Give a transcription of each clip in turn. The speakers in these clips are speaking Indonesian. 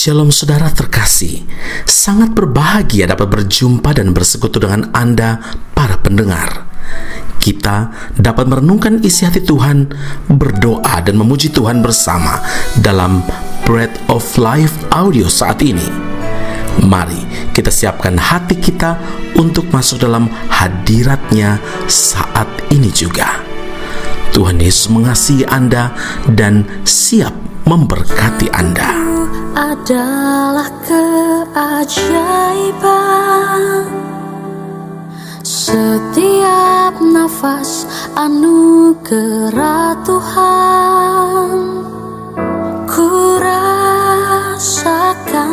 Shalom saudara terkasih, sangat berbahagia dapat berjumpa dan bersekutu dengan Anda para pendengar. Kita dapat merenungkan isi hati Tuhan, berdoa dan memuji Tuhan bersama dalam Bread of Life audio saat ini. Mari kita siapkan hati kita untuk masuk dalam hadirat-Nya saat ini juga. Tuhan Yesus mengasihi Anda dan siap memberkati Anda. Adalah keajaiban, setiap nafas anugerah Tuhan. Ku rasakan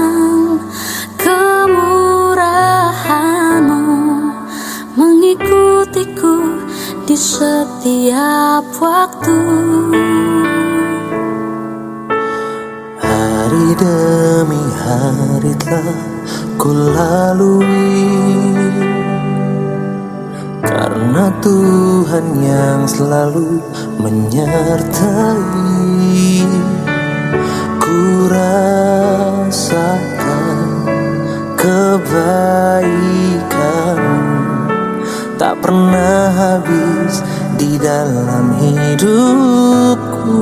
kemurahan-Mu mengikutiku di setiap waktu. Hari demi hari telah ku lalui, karena Tuhan yang selalu menyertai. Ku rasakan kebaikan-Mu tak pernah habis di dalam hidupku.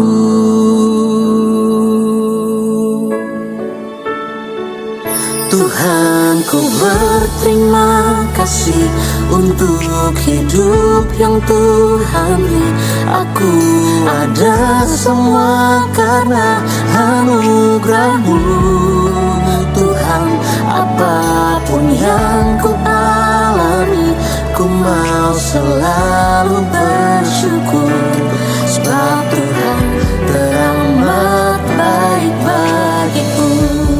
Tuhan, ku berterima kasih untuk hidup yang Tuhan beri. Aku ada semua karena anugerah-Mu, Tuhan. Apapun yang ku alami, ku mau selalu bersyukur, sebab Tuhan teramat baik bagiku.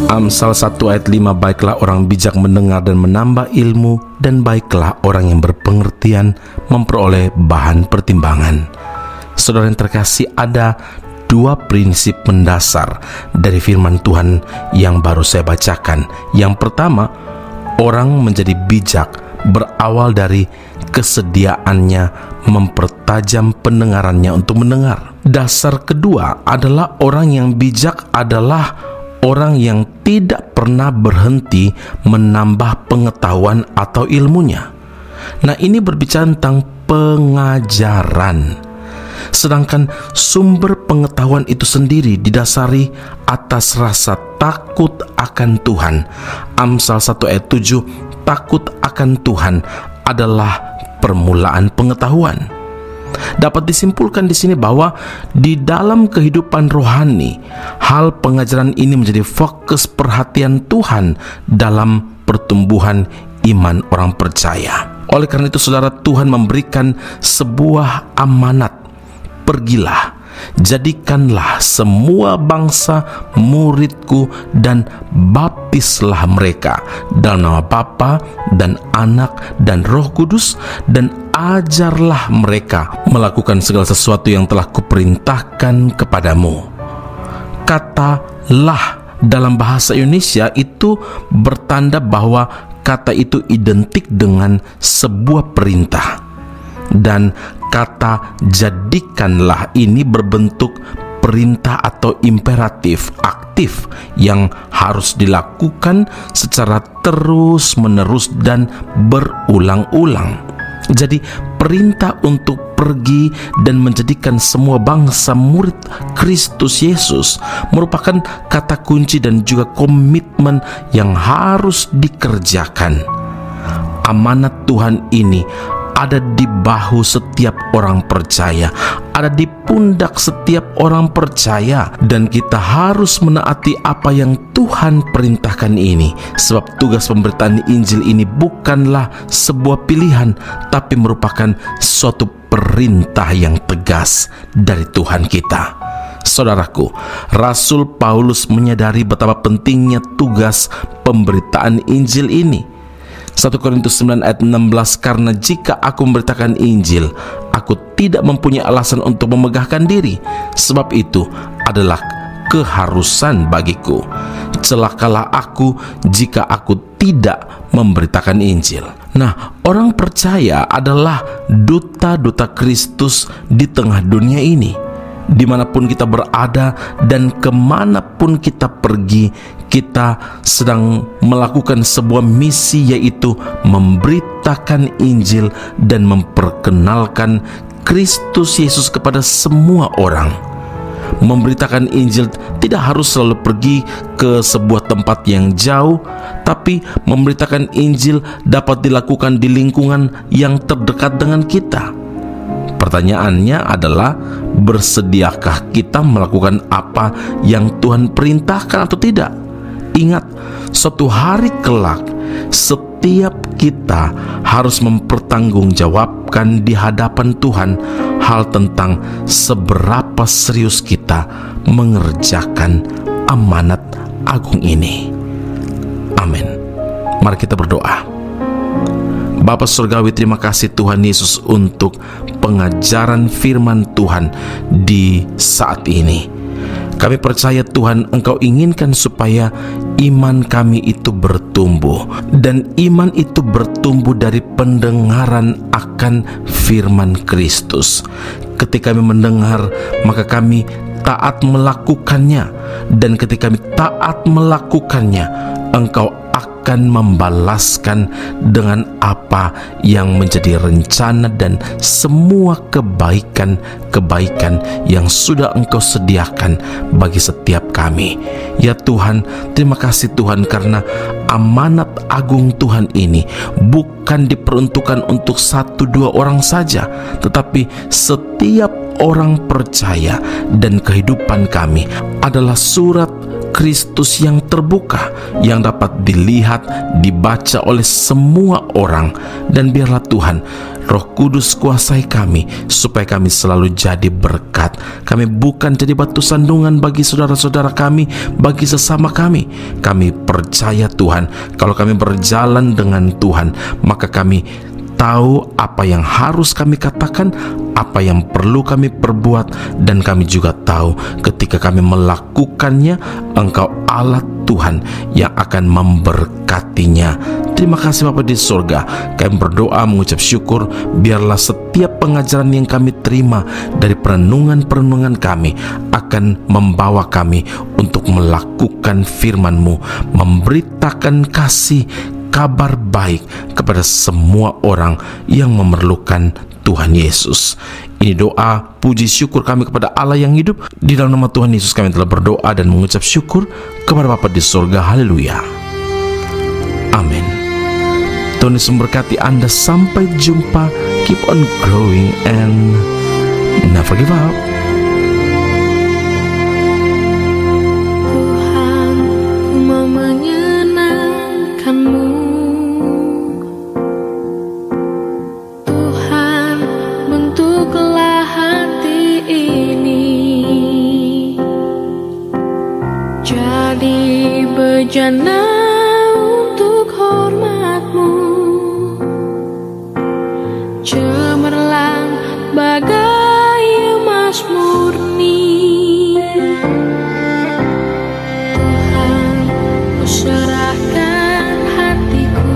Amsal 1 ayat 5, baiklah orang bijak mendengar dan menambah ilmu, dan baiklah orang yang berpengertian memperoleh bahan pertimbangan. Saudara yang terkasih, ada dua prinsip mendasar dari firman Tuhan yang baru saya bacakan. Yang pertama, orang menjadi bijak berawal dari kesediaannya mempertajam pendengarannya untuk mendengar. Dasar kedua adalah orang yang bijak adalah orang yang tidak pernah berhenti menambah pengetahuan atau ilmunya. Nah, ini berbicara tentang pengajaran. Sedangkan sumber pengetahuan itu sendiri didasari atas rasa takut akan Tuhan. Amsal 1 ayat 7, takut akan Tuhan adalah permulaan pengetahuan. Dapat disimpulkan di sini bahwa di dalam kehidupan rohani, hal pengajaran ini menjadi fokus perhatian Tuhan dalam pertumbuhan iman orang percaya. Oleh karena itu, saudara, Tuhan memberikan sebuah amanat. Pergilah, jadikanlah semua bangsa muridku dan baptislah mereka dalam nama Bapa dan Anak dan Roh Kudus, dan ajarlah mereka melakukan segala sesuatu yang telah kuperintahkan kepadamu. Kata "lah" dalam bahasa Indonesia itu bertanda bahwa kata itu identik dengan sebuah perintah, dan kata "jadikanlah" ini berbentuk perintah atau imperatif aktif yang harus dilakukan secara terus-menerus dan berulang-ulang. Jadi perintah untuk pergi dan menjadikan semua bangsa murid Kristus Yesus merupakan kata kunci dan juga komitmen yang harus dikerjakan. Amanat Tuhan ini ada di bahu setiap orang percaya, ada di pundak setiap orang percaya, dan kita harus menaati apa yang Tuhan perintahkan ini. Sebab tugas pemberitaan Injil ini bukanlah sebuah pilihan, tapi merupakan suatu perintah yang tegas dari Tuhan kita. Saudaraku, Rasul Paulus menyadari betapa pentingnya tugas pemberitaan Injil ini. 1 Korintus 9 ayat 16, karena jika aku memberitakan Injil, aku tidak mempunyai alasan untuk memegahkan diri, sebab itu adalah keharusan bagiku. Celakalah aku jika aku tidak memberitakan Injil. Nah, orang percaya adalah duta-duta Kristus di tengah dunia ini. dimanapun kita berada dan kemanapun kita pergi, kita sedang melakukan sebuah misi, yaitu memberitakan Injil dan memperkenalkan Kristus Yesus kepada semua orang. Memberitakan Injil tidak harus selalu pergi ke sebuah tempat yang jauh, tapi memberitakan Injil dapat dilakukan di lingkungan yang terdekat dengan kita. Pertanyaannya adalah, bersediakah kita melakukan apa yang Tuhan perintahkan atau tidak? Ingat, suatu hari kelak setiap kita harus mempertanggungjawabkan di hadapan Tuhan hal tentang seberapa serius kita mengerjakan amanat agung ini. Amin. Mari kita berdoa. Bapa Surgawi, terima kasih Tuhan Yesus untuk pengajaran firman Tuhan di saat ini. Kami percaya Tuhan, Engkau inginkan supaya iman kami itu bertumbuh, dan iman itu bertumbuh dari pendengaran akan firman Kristus. Ketika kami mendengar, maka kami taat melakukannya, dan ketika kami taat melakukannya, Engkau akan membalaskan dengan apa yang menjadi rencana dan semua kebaikan-kebaikan yang sudah Engkau sediakan bagi setiap kami. Ya Tuhan, terima kasih Tuhan, karena amanat agung Tuhan ini bukan diperuntukkan untuk 1-2 orang saja, tetapi setiap orang percaya, dan kehidupan kami adalah surat Kristus yang terbuka, yang dapat dilihat, dibaca oleh semua orang. Dan biarlah Tuhan, Roh Kudus kuasai kami, supaya kami selalu jadi berkat. Kami bukan jadi batu sandungan bagi saudara-saudara kami, bagi sesama kami. Kami percaya Tuhan, kalau kami berjalan dengan Tuhan, maka kami tahu apa yang harus kami katakan, apa yang perlu kami perbuat, dan kami juga tahu ketika kami melakukannya, Engkau Allah Tuhan yang akan memberkatinya. Terima kasih Bapa di surga. Kami berdoa mengucap syukur, biarlah setiap pengajaran yang kami terima dari perenungan-perenungan kami akan membawa kami untuk melakukan firman-Mu, memberitakan kasih, kabar baik kepada semua orang yang memerlukan Tuhan Yesus. Ini doa, puji, syukur kami kepada Allah yang hidup. Di dalam nama Tuhan Yesus kami telah berdoa dan mengucap syukur kepada Bapa di surga. Haleluya. Amin. Tuhan Yesus memberkati Anda. Sampai jumpa. Keep on growing and never give up. Tuhan, ku mau menyenangkan-Mu. Tuhan, bentuklah hati ini jadi bejana untuk hormat-Mu, cemerlang bagai emas murni. Tuhan, ku serahkan hatiku,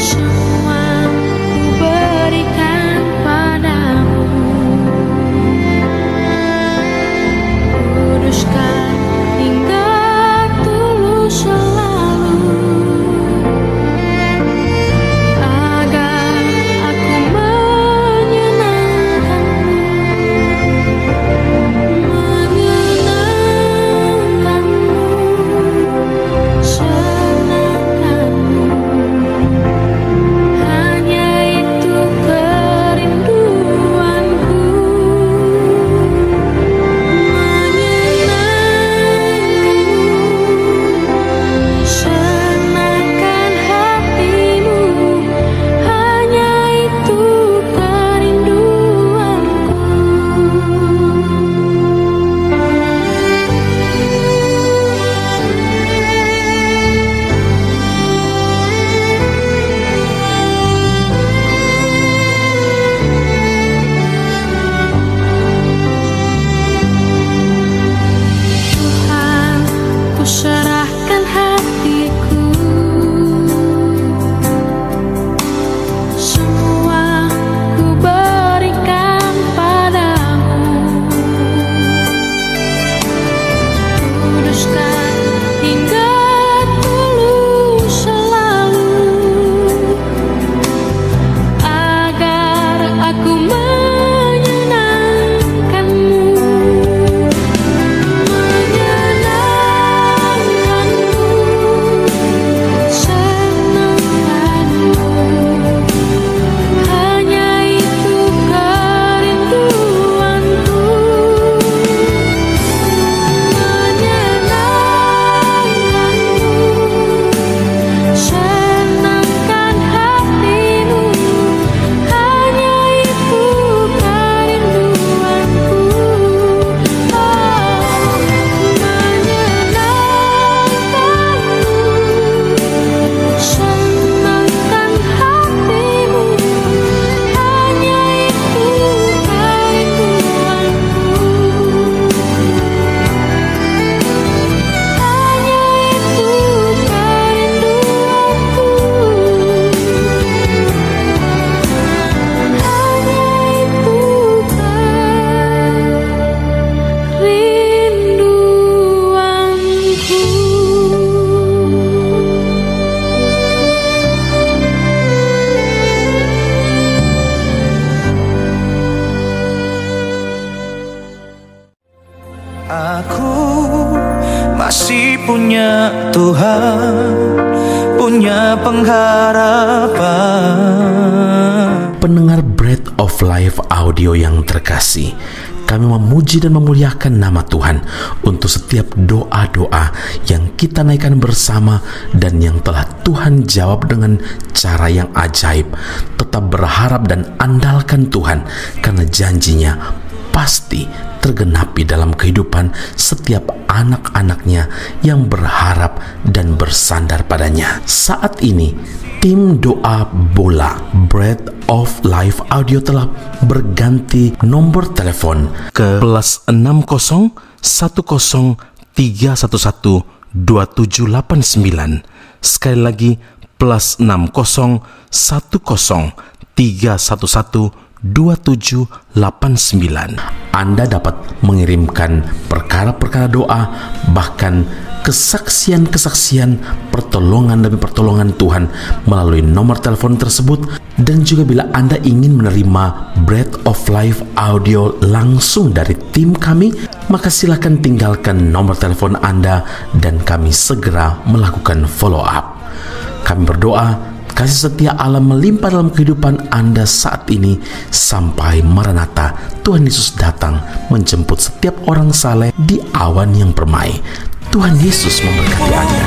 semua ku berikan padamu. Kuduskan hingga tulus selalu. Aku masih punya Tuhan, punya pengharapan. Pendengar Bread of Life audio yang terkasih, kami memuji dan memuliakan nama Tuhan untuk setiap doa-doa yang kita naikkan bersama dan yang telah Tuhan jawab dengan cara yang ajaib. Tetap berharap dan andalkan Tuhan, karena janjinya pasti tergenapi dalam kehidupan setiap anak-anaknya yang berharap dan bersandar padanya. Saat ini, tim doa bola Bread of Life audio telah berganti nomor telepon ke +60 10 311 2789. Sekali lagi +60 10 311 2789. Anda dapat mengirimkan perkara-perkara doa, bahkan kesaksian-kesaksian, pertolongan demi pertolongan Tuhan melalui nomor telepon tersebut. Dan juga bila Anda ingin menerima Bread of Life audio langsung dari tim kami, maka silakan tinggalkan nomor telepon Anda dan kami segera melakukan follow up. Kami berdoa kasih setia Allah melimpah dalam kehidupan Anda saat ini sampai Maranatha, Tuhan Yesus datang menjemput setiap orang saleh di awan yang permai. Tuhan Yesus memberkati Anda.